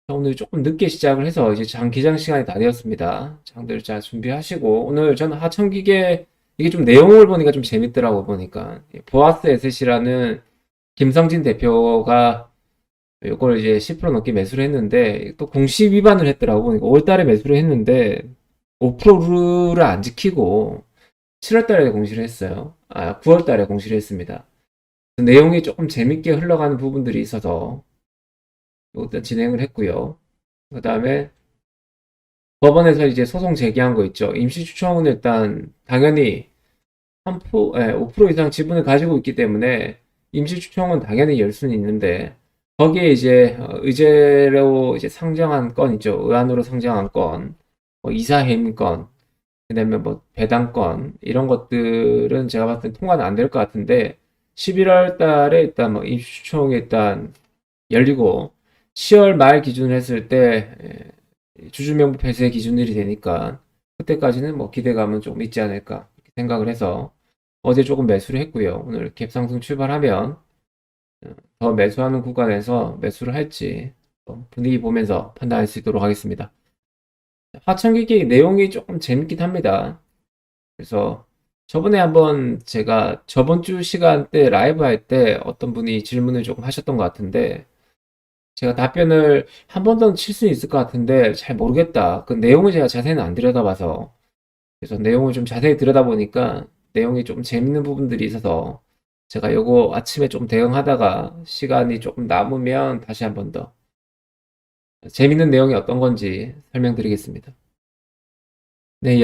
오늘 조금 늦게 시작을 해서 이제 장 기장 시간이 다 되었습니다. 장들 잘 준비하시고 오늘 저는 하천기계 이게 좀 내용을 보니까 좀 재밌더라고 보니까 보아스 에셋이라는 김성진 대표가 이걸 이제 10% 넘게 매수를 했는데 또 공시 위반을 했더라고 보니까 5월 달에 매수를 했는데 5%를 안 지키고 7월 달에 공시를 했어요. 9월 달에 공시를 했습니다. 내용이 조금 재밌게 흘러가는 부분들이 있어서 일단 진행을 했고요. 그 다음에 법원에서 이제 소송 제기한 거 있죠. 임시추청은 일단 당연히 5% 이상 지분을 가지고 있기 때문에 임시추청은 당연히 열 수는 있는데 거기에 이제 의제로 이제 상정한 건 있죠. 의안으로 상정한 건, 뭐 이사해임 건, 그다음에 뭐 배당 건 이런 것들은 제가 봤을 때 통과는 안 될 것 같은데 11월 달에 일단 뭐 임시추청이 일단 열리고 10월 말 기준으로 했을 때 주주명부 폐쇄 기준일이 되니까 그때까지는 뭐 기대감은 조금 있지 않을까 생각을 해서 어제 조금 매수를 했고요. 오늘 갭상승 출발하면 더 매수하는 구간에서 매수를 할지 분위기 보면서 판단할 수 있도록 하겠습니다. 하천기기 내용이 조금 재밌긴 합니다. 그래서 저번에 한번 제가 저번 주 시간대 라이브 할 때 어떤 분이 질문을 조금 하셨던 것 같은데 제가 답변을 한 번 더 칠 수 있을 것 같은데 잘 모르겠다. 그 내용을 제가 자세히는 안 들여다봐서 그래서 내용을 좀 자세히 들여다보니까 내용이 좀 재밌는 부분들이 있어서 제가 요거 아침에 좀 대응하다가 시간이 조금 남으면 다시 한 번 더 재밌는 내용이 어떤 건지 설명드리겠습니다. 네,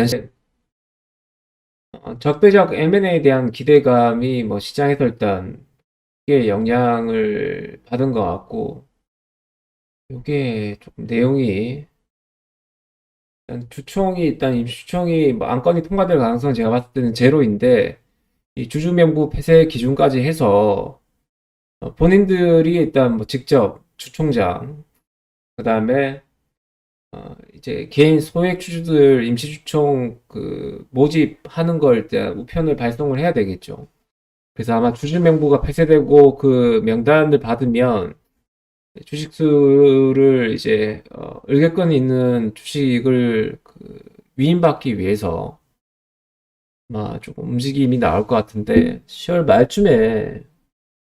적대적 M&A에 대한 기대감이 뭐 시장에서 일단 꽤 영향을 받은 것 같고 요게 조금 내용이 일단 임시추총이 뭐 안건이 통과될 가능성은 제가 봤을 때는 제로인데 이 주주명부 폐쇄 기준까지 해서 본인들이 일단 뭐 직접 주총장 그다음에 이제 개인 소액 주주들 임시주총 그 모집하는 걸 일단 우편을 발송을 해야 되겠죠. 그래서 아마 주주명부가 폐쇄되고 그 명단을 받으면 주식수를 이제 의결권이 있는 주식을 그 위임받기 위해서 아마 조금 움직임이 나올 것 같은데 10월 말쯤에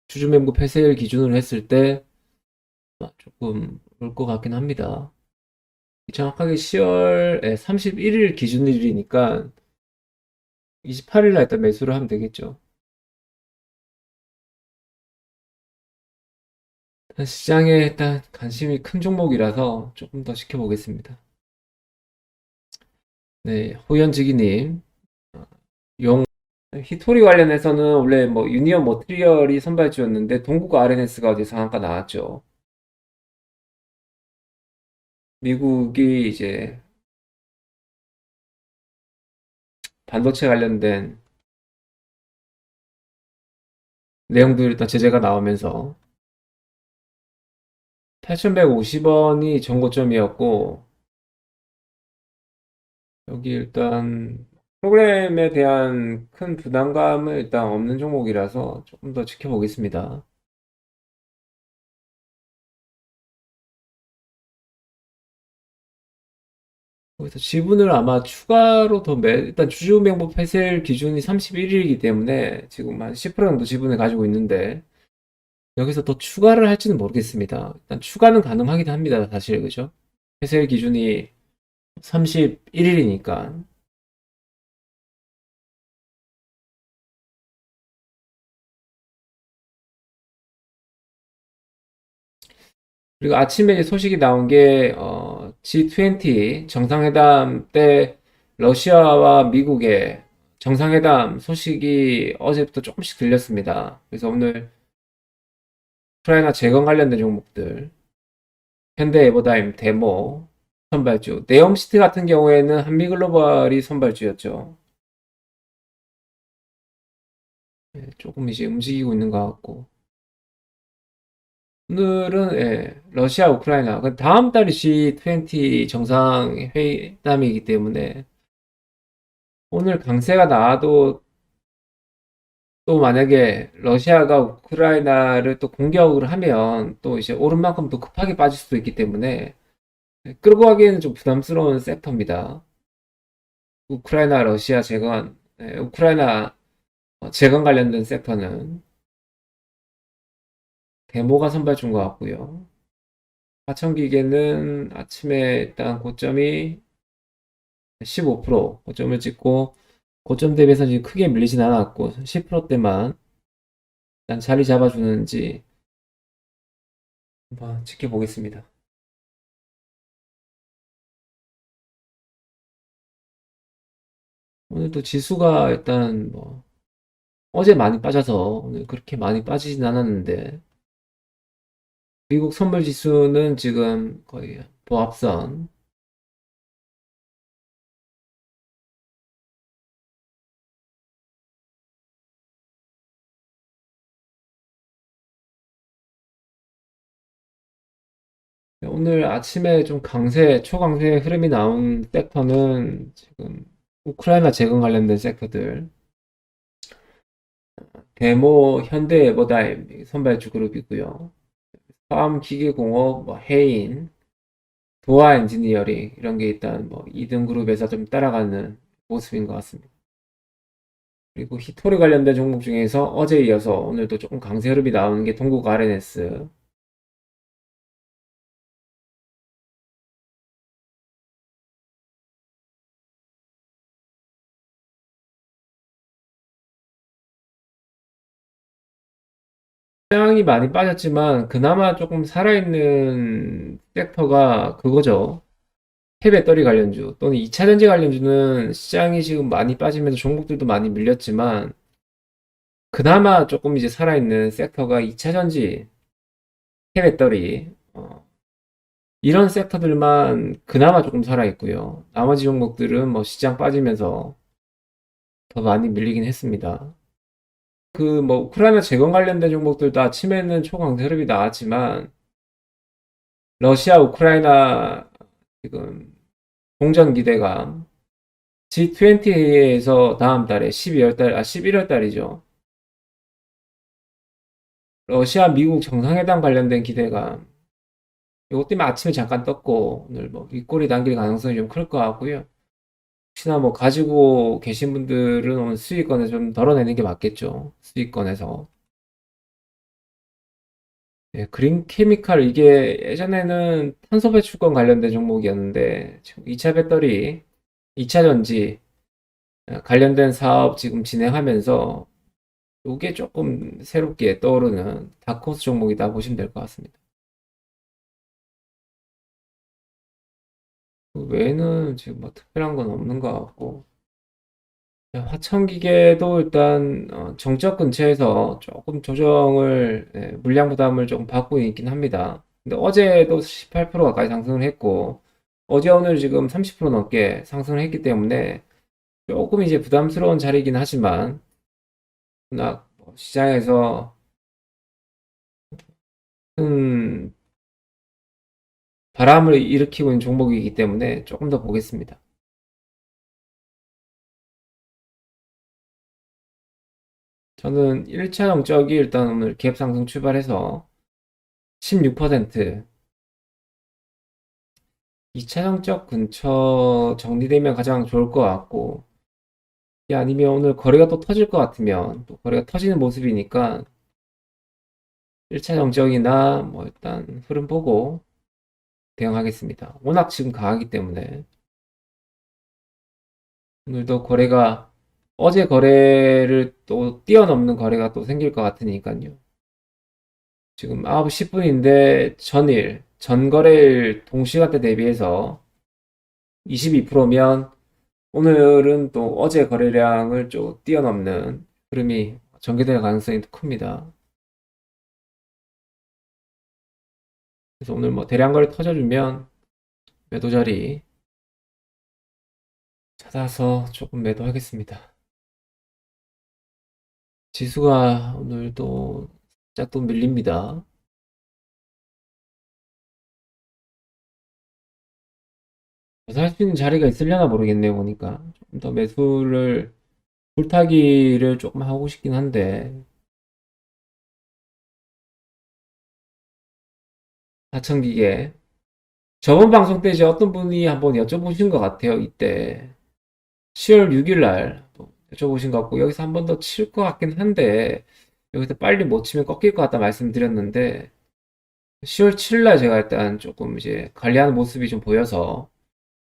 주주명부 폐쇄를 기준으로 했을 때 조금 올 것 같긴 합니다. 정확하게 10월 31일 기준일이니까 28일 날 일단 매수를 하면 되겠죠. 일단 시장에 일단 관심이 큰 종목이라서 조금 더 지켜보겠습니다. 네, 호연지기님, 용 히토리 관련해서는 원래 뭐 유니언 머티리얼이 선발주였는데 동국 RNS가 어제 상한가 나왔죠. 미국이 이제 반도체 관련된 내용들 일단 제재가 나오면서 8,150원이 전고점이었고 여기 일단 프로그램에 대한 큰 부담감은 일단 없는 종목이라서 조금 더 지켜보겠습니다. 그래서 지분을 아마 추가로 일단 주주명부 폐쇄 기준이 31일이기 때문에 지금 한 10% 정도 지분을 가지고 있는데 여기서 더 추가를 할지는 모르겠습니다. 일단 추가는 가능하긴 합니다. 사실 그죠? 폐쇄 기준이 31일이니까. 그리고 아침에 소식이 나온 게 G20 정상회담 때 러시아와 미국의 정상회담 소식이 어제부터 조금씩 들렸습니다. 그래서 오늘 우크라이나 재건 관련된 종목들 현대 에버다임, 데모 선발주, 네옴시트 같은 경우에는 한미글로벌이 선발주였죠. 예, 조금 이제 움직이고 있는 것 같고 오늘은 러시아, 우크라이나 그 다음 달이 G20 정상회담이기 때문에 오늘 강세가 나와도 또 만약에 러시아가 우크라이나를 또 공격을 하면 또 이제 오른 만큼 또 급하게 빠질 수도 있기 때문에 끌고 가기에는 좀 부담스러운 섹터입니다. 우크라이나 러시아 재건, 우크라이나 재건 관련된 섹터는 데모가 선발 준 것 같고요. 하청기계는 아침에 일단 고점이 15% 고점을 찍고 고점 대비해서 지금 크게 밀리진 않았고 10%대만 일단 자리 잡아주는지 한번 지켜보겠습니다. 오늘도 지수가 일단 뭐 어제 많이 빠져서 오늘 그렇게 많이 빠지진 않았는데 미국 선물 지수는 지금 거의 보합선. 오늘 아침에 좀 초강세 흐름이 나온 섹터는 지금 우크라이나 재건 관련된 섹터들, 데모, 현대 에버다임, 선발주 그룹이고요. 화암기계공업, 뭐 해인, 도화 엔지니어링 이런 게 일단 뭐 2등 그룹에서 좀 따라가는 모습인 것 같습니다. 그리고 히토리 관련된 종목 중에서 어제 이어서 오늘도 조금 강세 흐름이 나오는 게 동국 RNS. 시장이 많이 빠졌지만 그나마 조금 살아있는 섹터가 그거죠. 폐배터리 관련주 또는 2차전지 관련주는 시장이 지금 많이 빠지면서 종목들도 많이 밀렸지만 그나마 조금 이제 살아있는 섹터가 2차전지, 폐배터리 이런 섹터들만 그나마 조금 살아있고요. 나머지 종목들은 뭐 시장 빠지면서 더 많이 밀리긴 했습니다. 그 뭐 우크라이나 재건 관련된 종목들도 아침에는 초강세 흐름이 나왔지만 러시아 우크라이나 지금 공전 기대감 G20에서 다음 달에 11월 달이죠. 러시아 미국 정상회담 관련된 기대감 이것 때문에 아침에 잠깐 떴고 오늘 뭐 윗꼬리 당길 가능성이 좀 클 것 같고요. 혹시나 뭐 가지고 계신 분들은 오늘 수익권을 좀 덜어내는 게 맞겠죠. 수익권에서. 예, 그린 케미칼 이게 예전에는 탄소 배출권 관련된 종목이었는데 지금 2차 배터리, 2차 전지 관련된 사업 지금 진행하면서 이게 조금 새롭게 떠오르는 다크호스 종목이다 보시면 될 것 같습니다. 그 외에는 지금 뭐 특별한 건 없는 것 같고 화천기계도 일단 정적 근처에서 조금 조정을 물량 부담을 조금 받고 있긴 합니다. 근데 어제도 18% 가까이 상승을 했고 어제 오늘 지금 30% 넘게 상승을 했기 때문에 조금 이제 부담스러운 자리이긴 하지만 워낙 시장에서 큰 바람을 일으키고 있는 종목이기 때문에 조금 더 보겠습니다. 저는 1차 영적이 일단 오늘 갭 상승 출발해서 16%, 2차 영적 근처 정리되면 가장 좋을 것 같고, 이게 아니면 오늘 거래가 또 터질 것 같으면, 또 거래가 터지는 모습이니까 1차 영적이나 뭐 일단 흐름 보고 대응하겠습니다. 워낙 지금 강하기 때문에 오늘도 거래가 어제 거래를 또 뛰어넘는 거래가 또 생길 것 같으니까요. 지금 9시 10분인데 전거래일 동시간대 대비해서 22%면 오늘은 또 어제 거래량을 좀 뛰어넘는 흐름이 전개될 가능성이 큽니다. 그래서 오늘 뭐 대량 거래 터져주면 매도 자리 찾아서 조금 매도하겠습니다. 지수가 오늘도 살짝 또 밀립니다. 살 수 있는 자리가 있으려나 모르겠네요, 보니까. 조금 더 매수를 불타기를 조금 하고 싶긴 한데, 하청기계. 저번 방송 때 이제 어떤 분이 한번 여쭤보신 것 같아요. 이때 10월 6일 날 여쭤보신 것 같고 여기서 한 번 더 칠 것 같긴 한데 여기서 빨리 못 치면 꺾일 것 같다 말씀드렸는데 10월 7일 날 제가 일단 조금 이제 관리하는 모습이 좀 보여서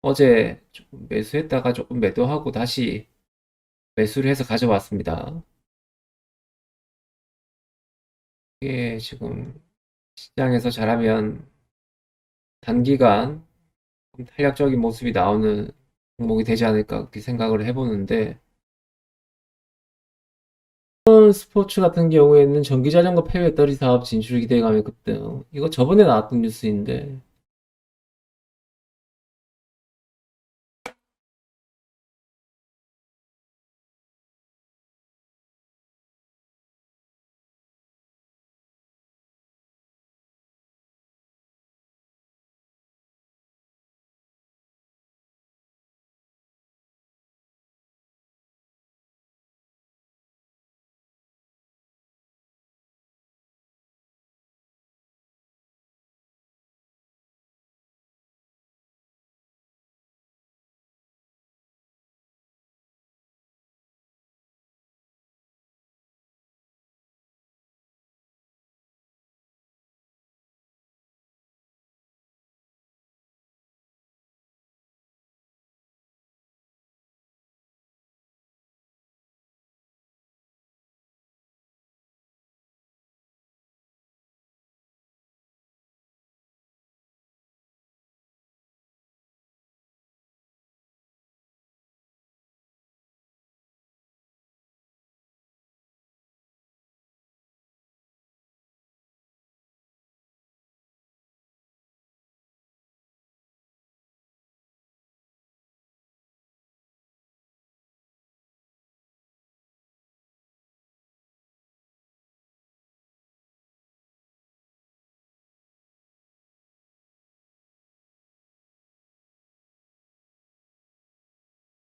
어제 조금 매수했다가 조금 매도하고 다시 매수를 해서 가져왔습니다. 이게 지금 시장에서 잘하면 단기간 좀 탄력적인 모습이 나오는 종목이 되지 않을까 그렇게 생각을 해보는데 스포츠 같은 경우에는 전기자전거 폐 배터리 사업 진출 기대감이 급등. 이거 저번에 나왔던 뉴스인데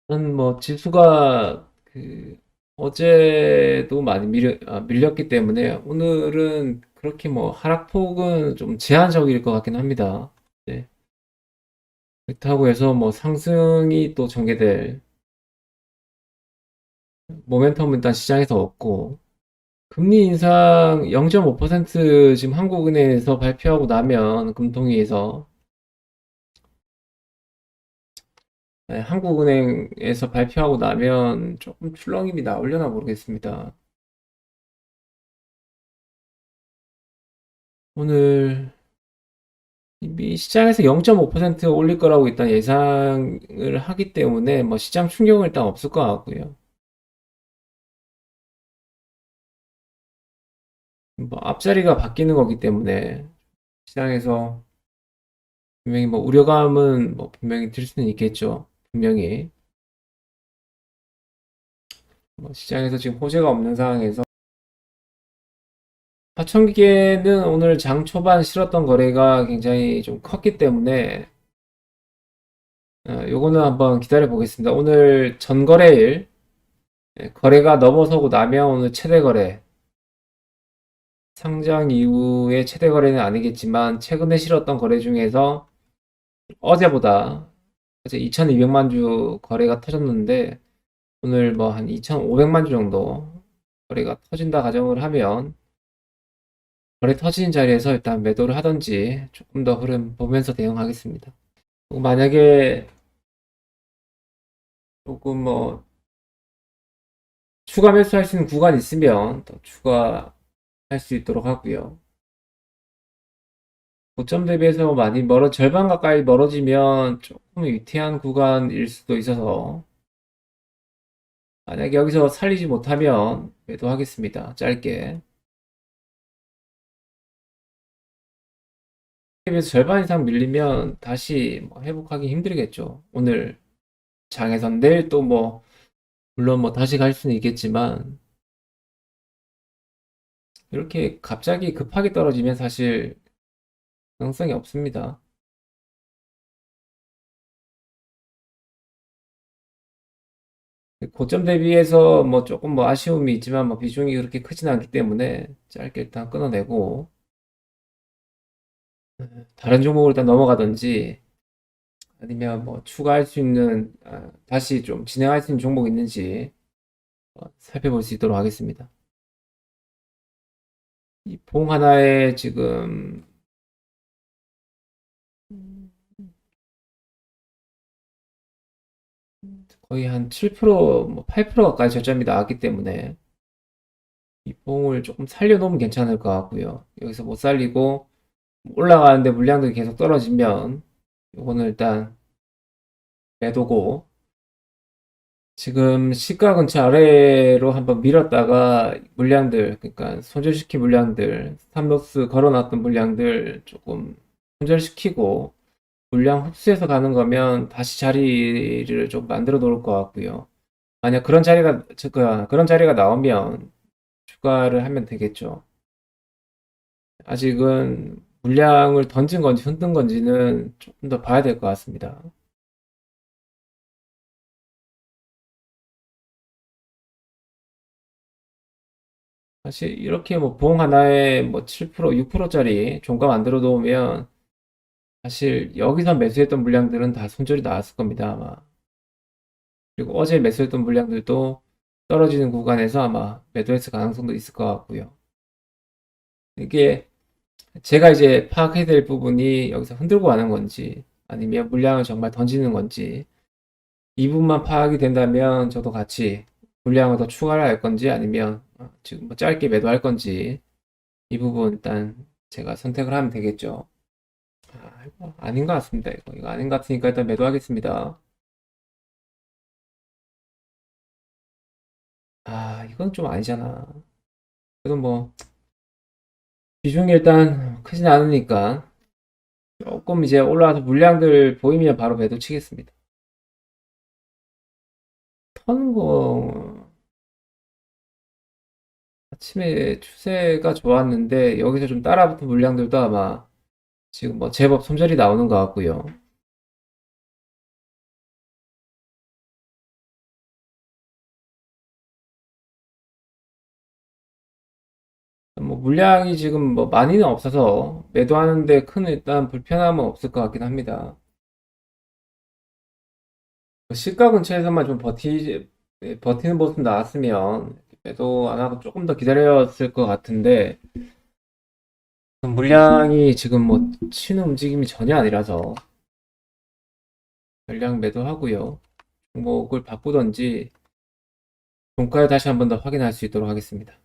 저는 뭐 지수가 그 어제도 많이 밀렸기 때문에 오늘은 그렇게 뭐 하락폭은 좀 제한적일 것 같긴 합니다. 네. 그렇다고 해서 뭐 상승이 또 전개될 모멘텀은 일단 시장에서 없고 금리 인상 0.5% 지금 한국은행에서 발표하고 나면 금통위에서 네, 한국은행에서 발표하고 나면 조금 출렁임이 나오려나 모르겠습니다. 오늘 이미 시장에서 0.5% 올릴 거라고 일단 예상을 하기 때문에 뭐 시장 충격은 일단 없을 것 같고요. 뭐 앞자리가 바뀌는 거기 때문에 시장에서 분명히 뭐 우려감은 뭐 분명히 들 수는 있겠죠. 분명히 뭐 시장에서 지금 호재가 없는 상황에서 하청기계는 오늘 장 초반 실었던 거래가 굉장히 좀 컸기 때문에 요거는 한번 기다려 보겠습니다. 오늘 전거래일 거래가 넘어서고 나면 오늘 최대 거래 상장 이후에 최대 거래는 아니겠지만 최근에 실었던 거래 중에서 어제보다 어제 2,200만 주 거래가 터졌는데 오늘 뭐 한 2,500만 주 정도 거래가 터진다 가정을 하면 거래 터지는 자리에서 일단 매도를 하든지 조금 더 흐름 보면서 대응하겠습니다. 만약에 조금 뭐 추가 매수할 수 있는 구간 있으면 더 추가할 수 있도록 하고요. 고점 대비해서 많이 절반 가까이 멀어지면 조금 위태한 구간일 수도 있어서 만약에 여기서 살리지 못하면 매도하겠습니다. 짧게. 대비해서 절반 이상 밀리면 다시 뭐 회복하기 힘들겠죠. 오늘 장에선 내일 또 뭐 물론 뭐 다시 갈 수는 있겠지만 이렇게 갑자기 급하게 떨어지면 사실 가능성이 없습니다. 고점 대비해서 뭐 조금 뭐 아쉬움이 있지만 뭐 비중이 그렇게 크진 않기 때문에 짧게 일단 끊어내고 다른 종목으로 일단 넘어가든지 아니면 뭐 추가할 수 있는 다시 좀 진행할 수 있는 종목 있는지 살펴볼 수 있도록 하겠습니다. 이 봉 하나에 지금 거의 한 7%, 뭐 8% 가까이 저점이 나왔기 때문에 이 봉을 조금 살려놓으면 괜찮을 것 같고요. 여기서 못 살리고 올라가는데 물량들이 계속 떨어지면 요거는 일단 매도고 지금 시가 근처 아래로 한번 밀었다가 물량들 그러니까 손절시킨 물량들 스탑로스 걸어놨던 물량들 조금 손절시키고 물량 흡수해서 가는 거면 다시 자리를 좀 만들어 놓을 것 같고요. 만약 그런 자리가 나오면 추가를 하면 되겠죠. 아직은 물량을 던진 건지 흔든 건지는 조금 더 봐야 될 것 같습니다. 사실 이렇게 뭐 봉 하나에 뭐 7%, 6%짜리 종가 만들어 놓으면 사실 여기서 매수했던 물량들은 다 손절이 나왔을 겁니다, 아마. 그리고 어제 매수했던 물량들도 떨어지는 구간에서 아마 매도했을 가능성도 있을 것 같고요. 이게 제가 이제 파악해야 될 부분이 여기서 흔들고 가는 건지 아니면 물량을 정말 던지는 건지 이 부분만 파악이 된다면 저도 같이 물량을 더 추가를 할 건지 아니면 지금 뭐 짧게 매도할 건지 이 부분 일단 제가 선택을 하면 되겠죠. 이거 아닌 것 같습니다. 이거 아닌 것 같으니까 일단 매도하겠습니다. 이건 좀 아니잖아. 그래도 뭐 비중이 일단 크진 않으니까 조금 이제 올라와서 물량들 보이면 바로 매도 치겠습니다. 터는 거 아침에 추세가 좋았는데 여기서 좀 따라붙은 물량들도 아마 지금 뭐 제법 손절이 나오는 것 같고요. 뭐 물량이 지금 뭐 많이는 없어서 매도하는데 큰 일단 불편함은 없을 것 같긴 합니다. 시가 근처에서만 좀 버티는 모습 나왔으면 매도 안 하고 조금 더 기다렸을 것 같은데 물량이 지금 뭐 치는 움직임이 전혀 아니라서 전량 매도하고요. 종목을 바꾸던지 종가를 다시 한번 더 확인할 수 있도록 하겠습니다.